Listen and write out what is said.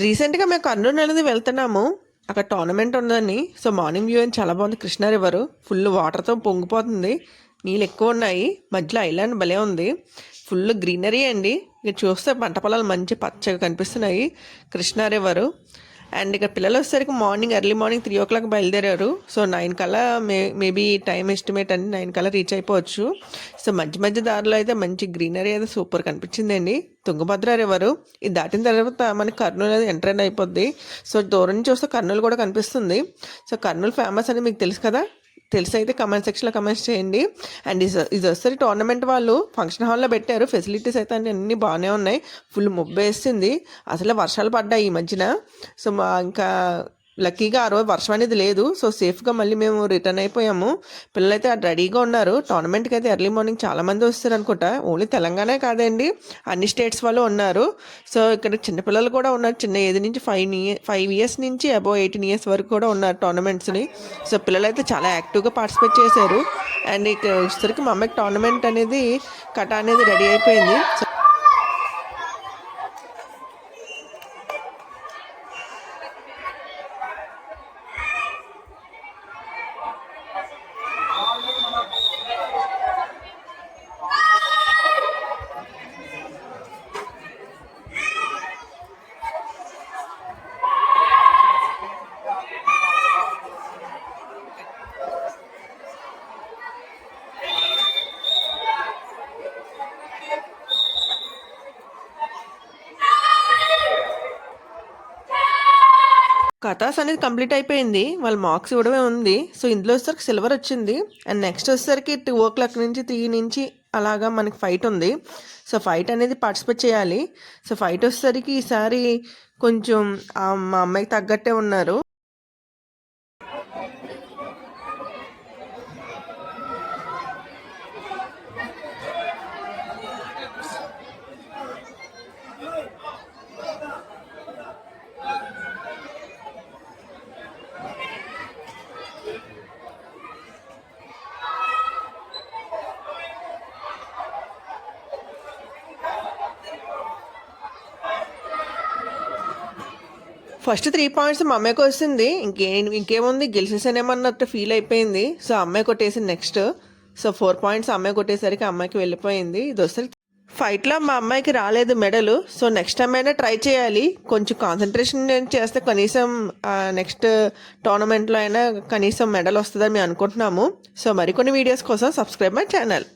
రీసెంట్గా మేము కర్నూలు అనేది వెళ్తున్నాము. అక్కడ టోర్నమెంట్ ఉందని. సో మార్నింగ్ వ్యూ చాలా బాగుంది. కృష్ణా రివర్ ఫుల్ వాటర్తో పొంగిపోతుంది. నీళ్ళు ఎక్కువ ఉన్నాయి. మధ్యలో ఐలాండ్ భలే ఉంది. ఫుల్ గ్రీనరీ అండి. ఇక చూస్తే పంట పొలాలు మంచి పచ్చగా కనిపిస్తున్నాయి. కృష్ణా రివరు. అండ్ ఇక్కడ పిల్లలు వచ్చేసరికి ఎర్లీ మార్నింగ్ 3 o'clock బయలుదేరారు. సో 9 కల్లా మేబీ టైం ఎస్టిమేట్ అని 9 కల్లా రీచ్ అయిపోవచ్చు. సో మధ్య మధ్య దారిలో అయితే మంచి గ్రీనరీ అయితే సూపర్ కనిపించిందండి. తుంగభద్ర రివరు ఇది దాటిన తర్వాత మనకి కర్నూలు అనేది ఎంటర్ అయిపోద్ది. సో దూరం నుంచి చూస్తే కర్నూలు కూడా కనిపిస్తుంది. సో కర్నూలు ఫేమస్ అని మీకు తెలుసు కదా. తెలిసైతే కమెంట్ సెక్షన్లో కమెంట్స్ చేయండి. అండ్ ఇది వస్తుంది టోర్నమెంట్ వాళ్ళు ఫంక్షన్ హాల్లో పెట్టారు. ఫెసిలిటీస్ అయితే అన్నీ బాగానే ఉన్నాయి. ఫుల్ వేసింది. అసలు వర్షాలు పడ్డాయి ఈ మధ్యన. సో ఇంకా లక్కీగా ఆ రోజు వర్షం అనేది లేదు. సో సేఫ్గా మళ్ళీ మేము రిటర్న్ అయిపోయాము. పిల్లలైతే రెడీగా ఉన్నారు. టోర్నమెంట్కి అయితే ఎర్లీ మార్నింగ్ చాలామంది వస్తారు అనుకుంటా. ఓన్లీ తెలంగాణ కాదండి, అన్ని స్టేట్స్ వాళ్ళు ఉన్నారు. సో ఇక్కడ చిన్నపిల్లలు కూడా ఉన్నారు. చిన్న ఏజ్ నుంచి 5 years నుంచి అబౌవ్ 18 years వరకు కూడా ఉన్నారు టోర్నమెంట్స్ని. సో పిల్లలైతే చాలా యాక్టివ్గా పార్టిసిపేట్ చేశారు. అండ్ ఇక్కడ వచ్చేసరికి మా అమ్మాయికి టోర్నమెంట్ అనేది కటా అనేది రెడీ అయిపోయింది. కథాస్ అనేది కంప్లీట్ అయిపోయింది. వాళ్ళ మార్క్స్ ఇవ్వడమే ఉంది. సో ఇందులో వచ్చేసరికి సిల్వర్ వచ్చింది. అండ్ నెక్స్ట్ వచ్చేసరికి 2 o'clock నుంచి 3 నుంచి అలాగా మనకి ఫైట్ ఉంది. సో ఫైట్ అనేది పార్టిసిపేట్ చేయాలి. సో ఫైట్ వచ్చేసరికి ఈసారి కొంచెం మా అమ్మాయికి తగ్గట్టే ఉన్నారు. ఫస్ట్ 3 points మా అమ్మాయికి వస్తుంది. ఇంకేముంది గెలిచేసానేమన్నట్టు ఫీల్ అయిపోయింది. సో అమ్మాయి కొట్టేసింది నెక్స్ట్. సో 4 points అమ్మాయి కొట్టేసరికి అమ్మాయికి వెళ్ళిపోయింది. ఇది వస్తుంది ఫైట్లో మా అమ్మాయికి రాలేదు మెడలు. సో నెక్స్ట్ టైం అయినా ట్రై చేయాలి. కొంచెం కాన్సన్ట్రేషన్ చేస్తే కనీసం నెక్స్ట్ టోర్నమెంట్లో అయినా కనీసం మెడల్ వస్తుందని మేము అనుకుంటున్నాము. సో మరికొన్ని వీడియోస్ కోసం సబ్స్క్రైబ్ మై ఛానల్.